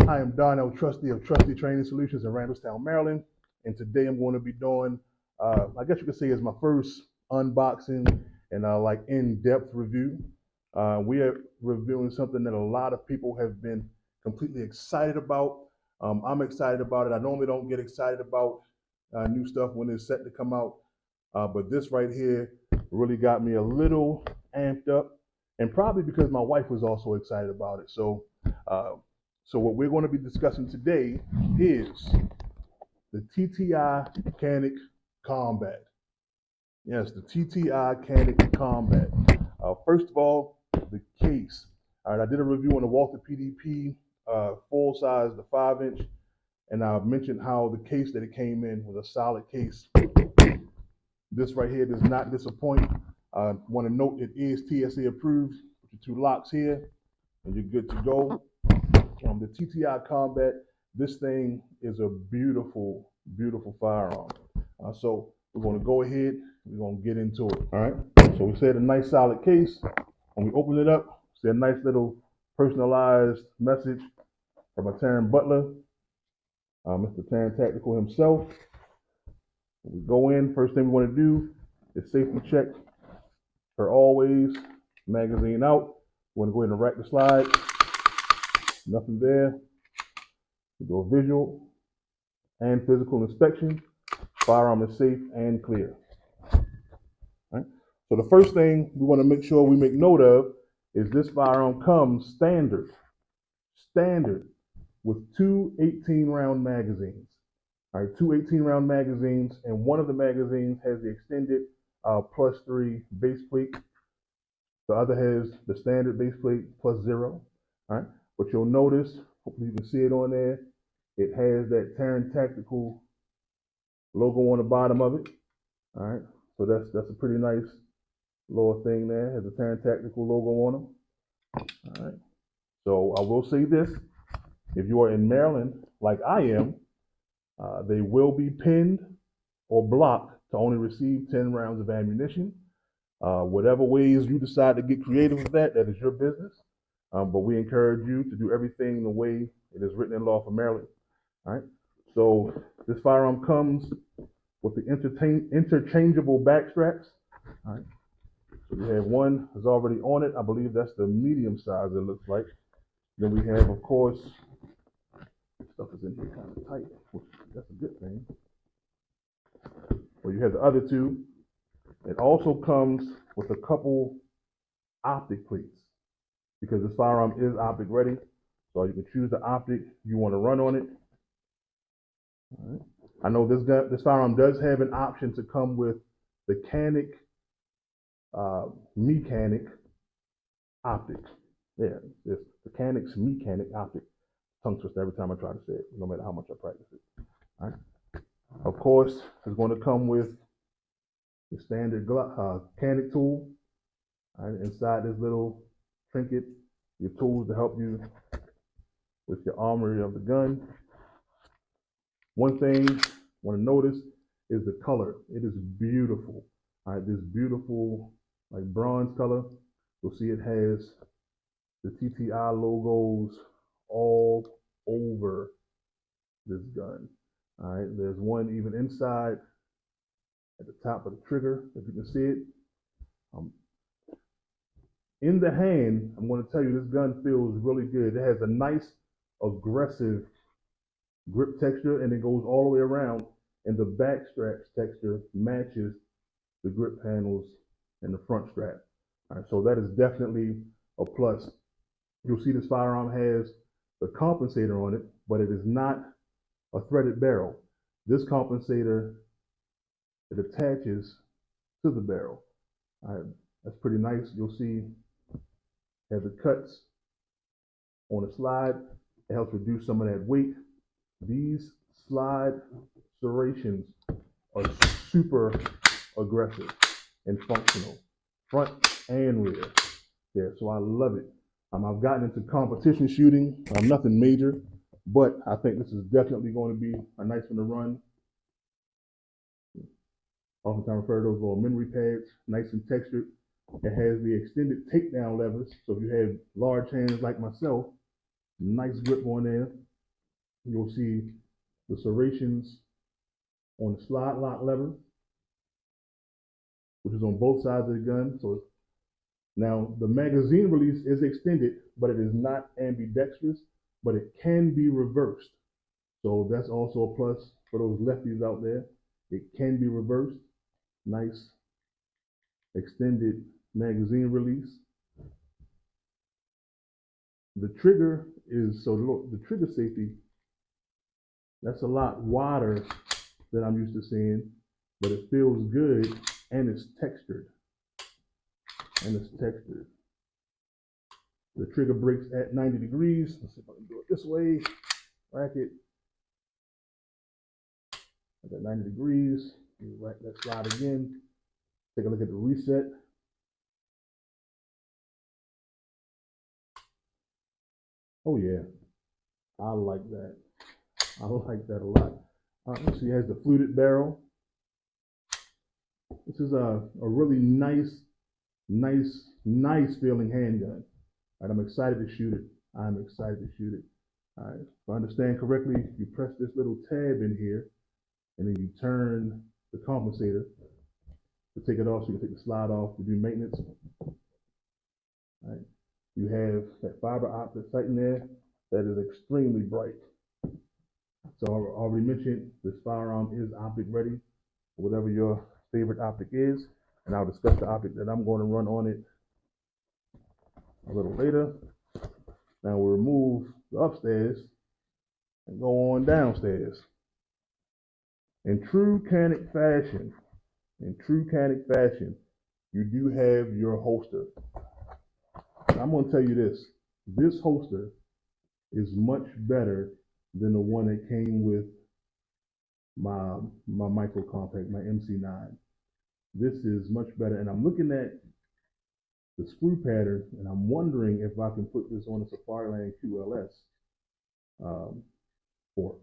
I am Darnell Trustee of Trustee Training Solutions in Randallstown, Maryland, and today I'm going to be doing, I guess you could say, is my first unboxing and like in-depth review. We are reviewing something that a lot of people have been completely excited about. I'm excited about it. I normally don't get excited about new stuff when it's set to come out, but this right here really got me a little amped up, and probably because my wife was also excited about it. So what we're going to be discussing today is the TTI Canik Combat. Yes, the TTI Canik Combat. First of all, the case. All right, I did a review on the Walther PDP full size, the 5-inch, and I mentioned how the case that it came in was a solid case. This right here does not disappoint. I want to note it is TSA approved. Put your 2 locks here, and you're good to go. The TTI Combat, this thing is a beautiful, beautiful firearm. So we're going to go ahead, we're going to get into it. All right. So we said a nice solid case. When we open it up, see a nice little personalized message from a Taran Butler, Mr. Taran Tactical himself. When we go in, first thing we want to do is safety check. Per always, magazine out. We're going to go ahead and rack the slide. Nothing there. We do a visual and physical inspection. Firearm is safe and clear. All right. So the first thing we want to make sure we make note of is this firearm comes standard with 2 18-round magazines. All right, 2 18-round magazines, and one of the magazines has the extended +3 base plate. The other has the standard base plate +0. All right. But you'll notice, hopefully you can see it on there, it has that Taran Tactical logo on the bottom of it. All right, so that's a pretty nice little thing there. It has a Taran Tactical logo on them. All right, so I will say this: if you are in Maryland, like I am, they will be pinned or blocked to only receive 10 rounds of ammunition. Whatever ways you decide to get creative with that, that is your business. But we encourage you to do everything the way it is written in law for Maryland. All right. So this firearm comes with the interchangeable back straps. All right. So we have one that's already on it. I believe that's the medium size, it looks like. Then we have, of course, stuff is in here kind of tight, which that's a good thing. Well, you have the other two. It also comes with a couple optic plates, because this firearm is optic ready. So you can choose the optic you want to run on it. All right. I know this firearm does have an option to come with the Canik Canik optic. Yeah, it's the Canik's Canik optic. Tongue twister every time I try to say it, no matter how much I practice it. All right. Of course, it's going to come with the standard Canik tool. All right. Inside this little trinket, your tools to help you with your armory of the gun. One thing I want to notice is the color. It is beautiful. All right, this beautiful like bronze color. You'll see it has the TTI logos all over this gun. All right, there's one even inside at the top of the trigger, if you can see it. In the hand, I'm going to tell you, this gun feels really good. It has a nice, aggressive grip texture, and it goes all the way around, and the back straps texture matches the grip panels and the front strap. All right, so that is definitely a plus. You'll see this firearm has the compensator on it, but it is not a threaded barrel. This compensator, it attaches to the barrel. All right, that's pretty nice. You'll see it has the cuts on the slide. It helps reduce some of that weight. These slide serrations are super aggressive and functional, front and rear. Yeah, so I love it. I've gotten into competition shooting, nothing major, but I think this is definitely going to be a nice one to run. Oftentimes refer to those little memory pads, nice and textured. It has the extended takedown levers, so if you have large hands like myself, nice grip on there. You'll see the serrations on the slide lock lever, which is on both sides of the gun. So now the magazine release is extended, but it is not ambidextrous, but it can be reversed. So that's also a plus for those lefties out there. It can be reversed. Nice extended magazine release. The trigger is, so look, the trigger safety, that's a lot wider than I'm used to seeing, but it feels good and it's textured. The trigger breaks at 90 degrees. Let's see if I can do it this way. Rack it. At 90 degrees. Rack that slide again. Take a look at the reset. Oh yeah, I like that. I like that a lot. Let's see, it has the fluted barrel. This is a really nice feeling handgun. All right, I'm excited to shoot it. All right, if I understand correctly, you press this little tab in here, and then you turn the compensator to take it off, so you can take the slide off to do maintenance. All right, you have that fiber optic sight in there that is extremely bright. So I already mentioned this firearm is optic ready, whatever your favorite optic is, and I'll discuss the optic that I'm going to run on it a little later. Now we'll remove the upstairs and go on downstairs. In true Canik fashion, you do have your holster. I'm going to tell you this holster is much better than the one that came with my micro compact, my MC9. This is much better, and I'm looking at the screw pattern, and I'm wondering if I can put this on a Safariland QLS fork.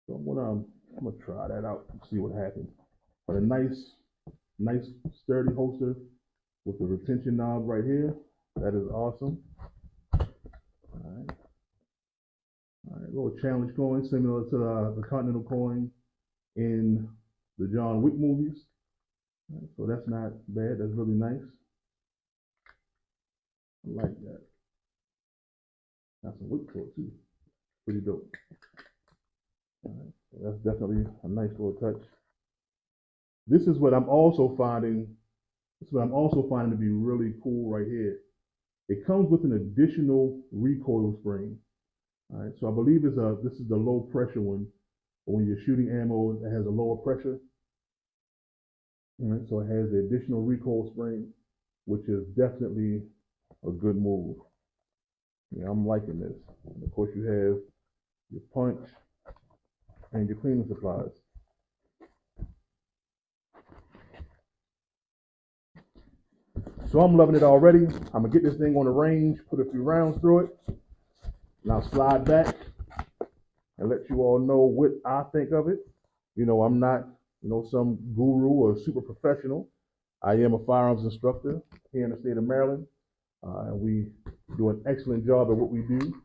So I'm gonna try that out and see what happens. But a nice sturdy holster with the retention knob right here. That is awesome. All right, a little challenge coin similar to the Continental coin in the John Wick movies. Right, so that's not bad. That's really nice. I like that. Got some weight to it too. Pretty dope. All right, so that's definitely a nice little touch. This is what I'm also finding. To be really cool right here. It comes with an additional recoil spring. All right, so I believe this is the low pressure one. When you're shooting ammo, it has a lower pressure. All right, so it has the additional recoil spring, which is definitely a good move. Yeah, I'm liking this. And of course, you have your punch and your cleaning supplies. So I'm loving it already. I'm gonna get this thing on the range, put a few rounds through it, and I'll slide back and let you all know what I think of it. You know, I'm not, some guru or super professional. I am a firearms instructor here in the state of Maryland, and we do an excellent job at what we do.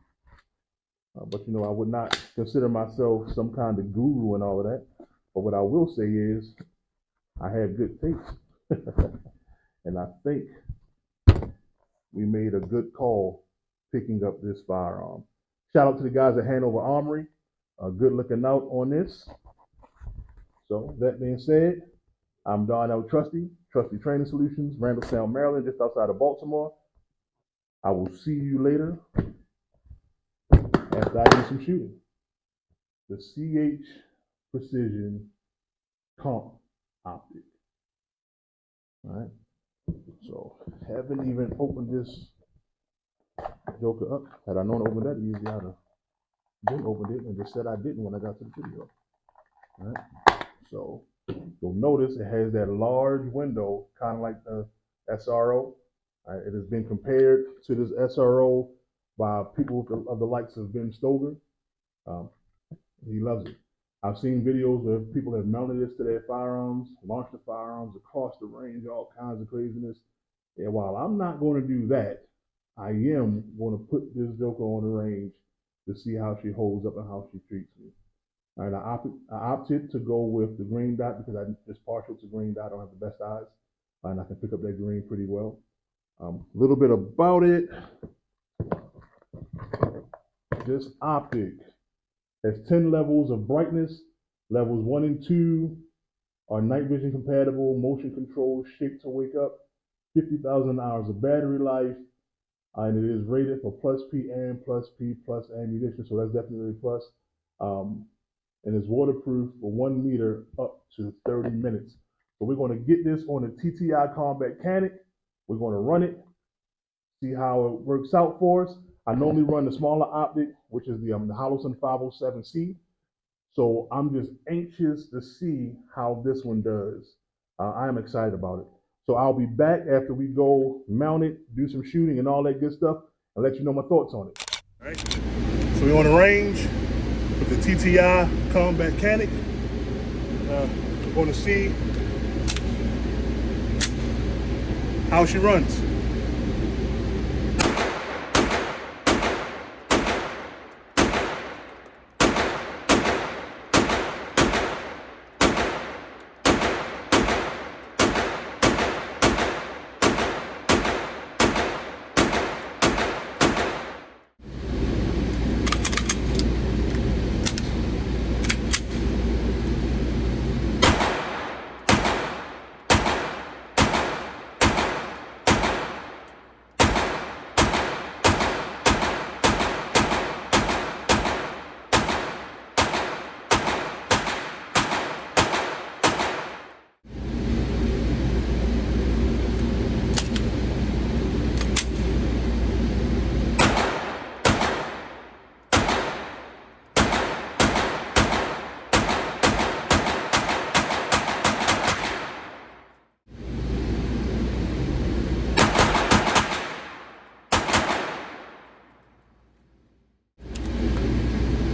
But I would not consider myself some kind of guru and all of that. But what I will say is, I have good taste, and I think we made a good call picking up this firearm. Shout out to the guys at Hanover Armory. Good looking out on this. So that being said, I'm Darnell Trusty Training Solutions, Randallstown, Maryland, just outside of Baltimore. I will see you later after I do some shooting. The CH Precision COMP Optic. All right. So haven't even opened this joker up. Had I known to open that easy, I'd have been opened it and just said I didn't when I got to the video. All right. So you'll notice it has that large window, kind of like the SRO. Right? It has been compared to this SRO by people of the likes of Ben Stoker. He loves it. I've seen videos where people have mounted this to their firearms, launched the firearms across the range, all kinds of craziness. And while I'm not going to do that, I am going to put this joker on the range to see how she holds up and how she treats me. All right, I opted to go with the green dot because I'm just partial to green dot. I don't have the best eyes, and I can pick up that green pretty well. A little bit about it. This optic has 10 levels of brightness. Levels 1 and 2 are night vision compatible, motion control, shake to wake up, 50,000 hours of battery life, and it is rated for plus P plus ammunition, so that's definitely a plus. And it's waterproof for 1 meter up to 30 minutes. So we're going to get this on the TTI Combat Canik. We're going to run it, see how it works out for us. I normally run the smaller optic, which is the Holosun 507C. So I'm just anxious to see how this one does. I am excited about it. So I'll be back after we go mount it, do some shooting and all that good stuff, and let you know my thoughts on it. All right. So we're on the range with the TTI Combat Canik. We're going to see how she runs.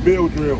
Bill drill.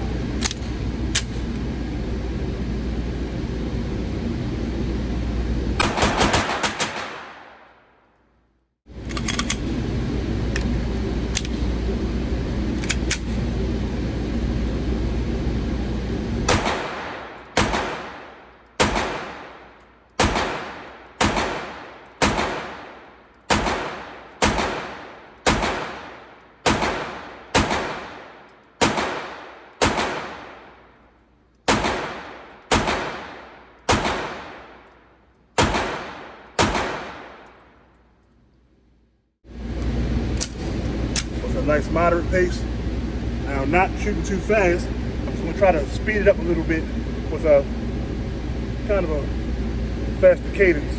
Nice moderate pace. Now, not shooting too fast. I'm just going to try to speed it up a little bit with a kind of a faster cadence.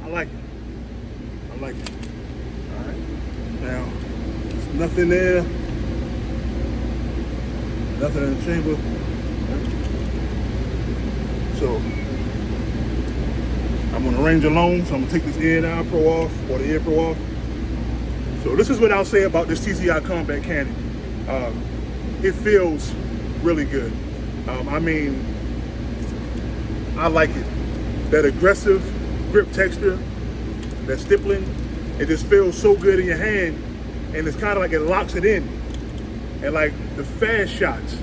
I like it. All right. Now, there's nothing there. Nothing in the chamber. So, I'm on the range alone, so I'm gonna take this ear and eye pro off, or the ear pro off. So this is what I'll say about this TTI Combat Canik. It feels really good. I mean, I like it. That aggressive grip texture, that stippling, it just feels so good in your hand, and it's kind of like it locks it in. And like the fast shots,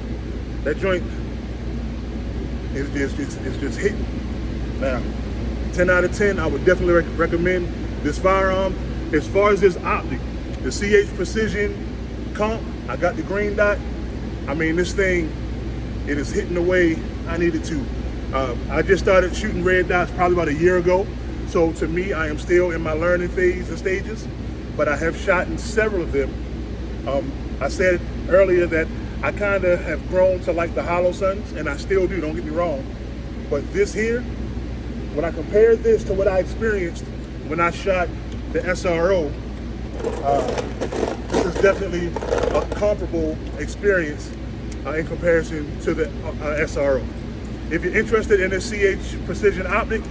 that joint is just hitting. Now, 10 out of 10, I would definitely recommend this firearm. As far as this optic, the CH Precision COMP, I got the green dot. I mean, this thing, it is hitting the way I need it to. I just started shooting red dots probably about a year ago. So to me, I am still in my learning phase and stages, but I have shot in several of them. I said earlier that I kind of have grown to like the Holosuns, and I still do, don't get me wrong. But this here, when I compare this to what I experienced when I shot the SRO, this is definitely a comparable experience in comparison to the SRO. If you're interested in the CH Precision Optic,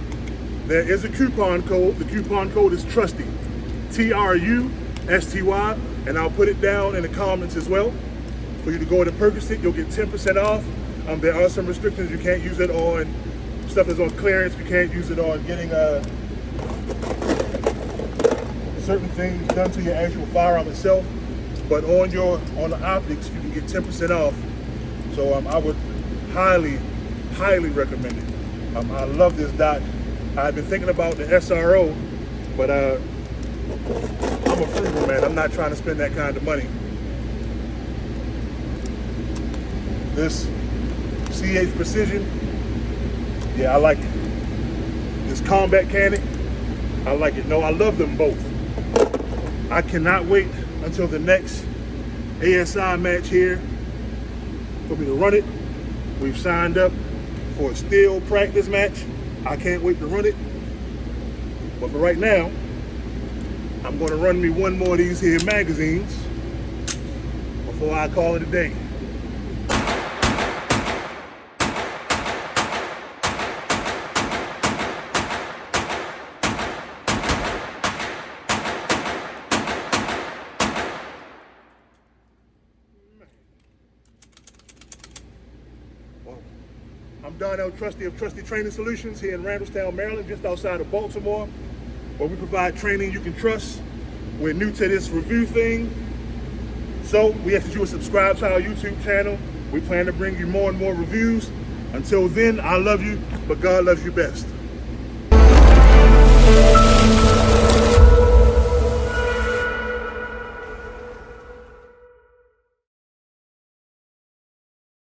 there is a coupon code. The coupon code is TRUSTY, TRUSTY, and I'll put it down in the comments as well. For you to go to purchase it, you'll get 10% off. There are some restrictions. You can't use it on stuff that's on clearance. You can't use it on getting certain things done to your actual firearm itself. But on the optics, you can get 10% off. So I would highly recommend it. I love this dot. I've been thinking about the SRO, but I'm a frugal man. I'm not trying to spend that kind of money. This CH Precision, yeah, I like it. This Combat Canik, I like it. No, I love them both. I cannot wait until the next ASI match here for me to run it. We've signed up for a steel practice match. I can't wait to run it. But for right now, I'm going to run me one more of these here magazines before I call it a day. I'm Darnell Trusty of Trusty Training Solutions here in Randallstown, Maryland, just outside of Baltimore, where we provide training you can trust. We're new to this review thing, so we ask that you would subscribe to our YouTube channel. We plan to bring you more and more reviews. Until then, I love you, but God loves you best.